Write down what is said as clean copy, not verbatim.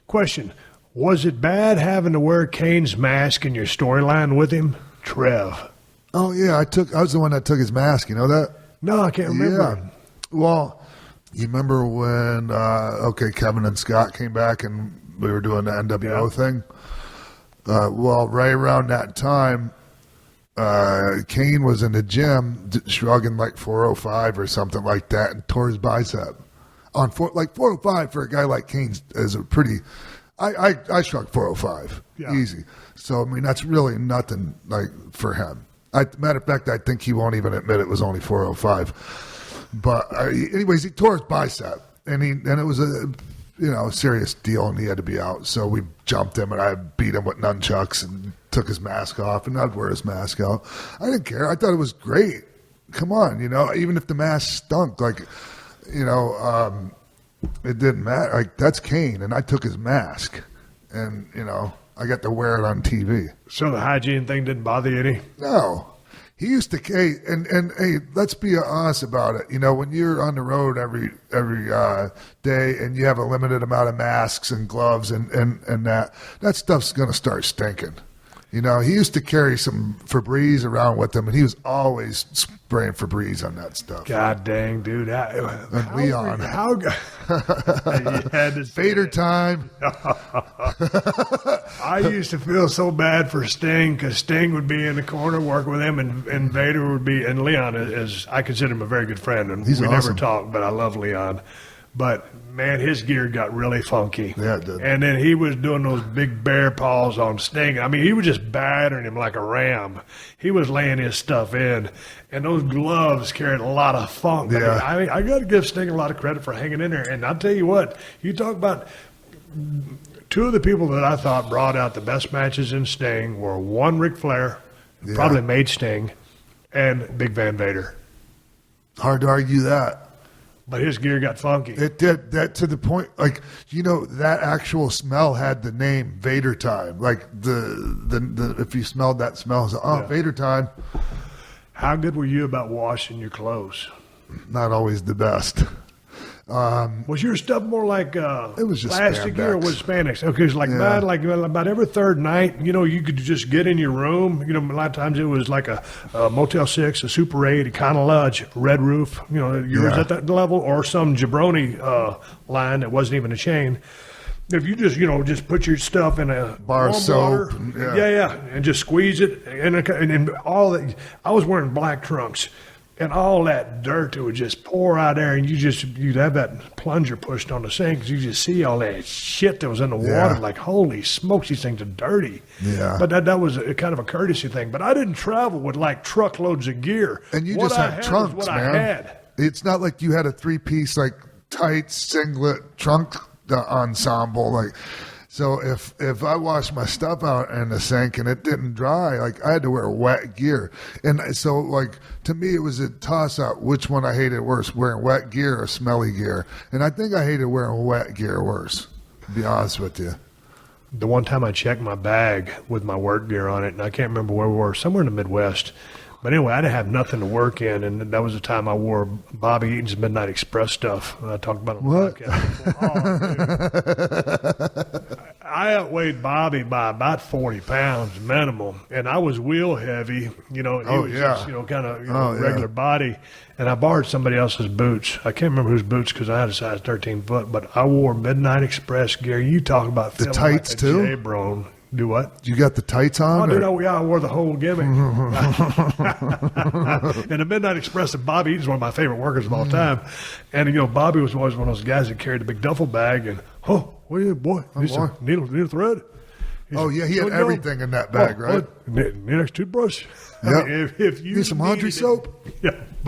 Question. Was it bad having to wear Kane's mask in your storyline with him? Trev. Oh, yeah, I was the one that took his mask. You know that? No, I can't remember. Yeah. Well, you remember when, Kevin and Scott came back and we were doing the NWO thing? Well, right around that time, Kane was in the gym shrugging like 405 or something like that and tore his bicep. 405 for a guy like Kane is a pretty... I shrugged 405 easy. So, I mean, that's really nothing like for him. Matter of fact, I think he won't even admit it was only 405. But anyways, he tore his bicep, and it was a serious deal, and he had to be out. So we jumped him, and I beat him with nunchucks and took his mask off, and I'd wear his mask out. I didn't care. I thought it was great. Come on, even if the mask stunk, it didn't matter. Like, that's Kane, and I took his mask, and I got to wear it on TV. So the hygiene thing didn't bother you any? No. He used to, hey, let's be honest about it. When you're on the road every day and you have a limited amount of masks and gloves and that stuff's going to start stinking. He used to carry some Febreze around with him, and he was always spraying Febreze on that stuff. God dang, dude. And Leon. Vader time. I used to feel so bad for Sting because Sting would be in the corner working with him, and Vader would be, and Leon is, I consider him a very good friend, and He's we awesome. never talk, but I love Leon. But, man, his gear got really funky. Yeah, it did. And then he was doing those big bear paws on Sting. I mean, he was just battering him like a ram. He was laying his stuff in. And those gloves carried a lot of funk. Yeah. I got to give Sting a lot of credit for hanging in there. And I'll tell you what, you talk about two of the people that I thought brought out the best matches in Sting were one, Ric Flair, probably made Sting, and Big Van Vader. Hard to argue that. But his gear got funky. It did, that to the point, that actual smell had the name Vader Time. Like the if you smelled that smell, it's Vader Time. How good were you about washing your clothes? Not always the best. Was your stuff more like it was just plastic gear or was it spandex? Okay, it's like about every third night, you could just get in your room. A lot of times it was like a Motel 6, a Super 8, a Econo Lodge, Red Roof, yours at that level, or some jabroni line that wasn't even a chain. If you just put your stuff in a bar of soap, water, and just squeeze it, and all that. I was wearing black trunks. And all that dirt that would just pour out there, and you'd have that plunger pushed on the sink because you just see all that shit that was in the water. Like, holy smokes, these things are dirty. Yeah. But that was a kind of a courtesy thing. But I didn't travel with like truckloads of gear. And you what just I had trunks, what man. I had. It's not like you had a 3-piece like tight singlet trunk ensemble. So if I washed my stuff out in the sink and it didn't dry, I had to wear wet gear. And so to me it was a toss up which one I hated worse, wearing wet gear or smelly gear. And I think I hated wearing wet gear worse, to be honest with you. The one time I checked my bag with my work gear on it, and I can't remember where we were, somewhere in the Midwest. But anyway, I didn't have nothing to work in, and that was the time I wore Bobby Eaton's Midnight Express stuff. I talked about it on the podcast. I outweighed Bobby by about 40 pounds minimum, and I was wheel heavy, and he was just, kind of regular body. And I borrowed somebody else's boots. I can't remember whose boots because I had a size 13 foot, but I wore Midnight Express gear. You talk about the tights like too. J-Brone. Do what? You got the tights on? Oh, dude, I wore the whole gimmick. And the Midnight Express and Bobby Eaton's one of my favorite workers of all time. And, Bobby was always one of those guys that carried a big duffel bag and, what are you, boy? Need a thread? He had everything in that bag, right? Need an extra toothbrush? Yep. If you need some laundry soap? Yeah.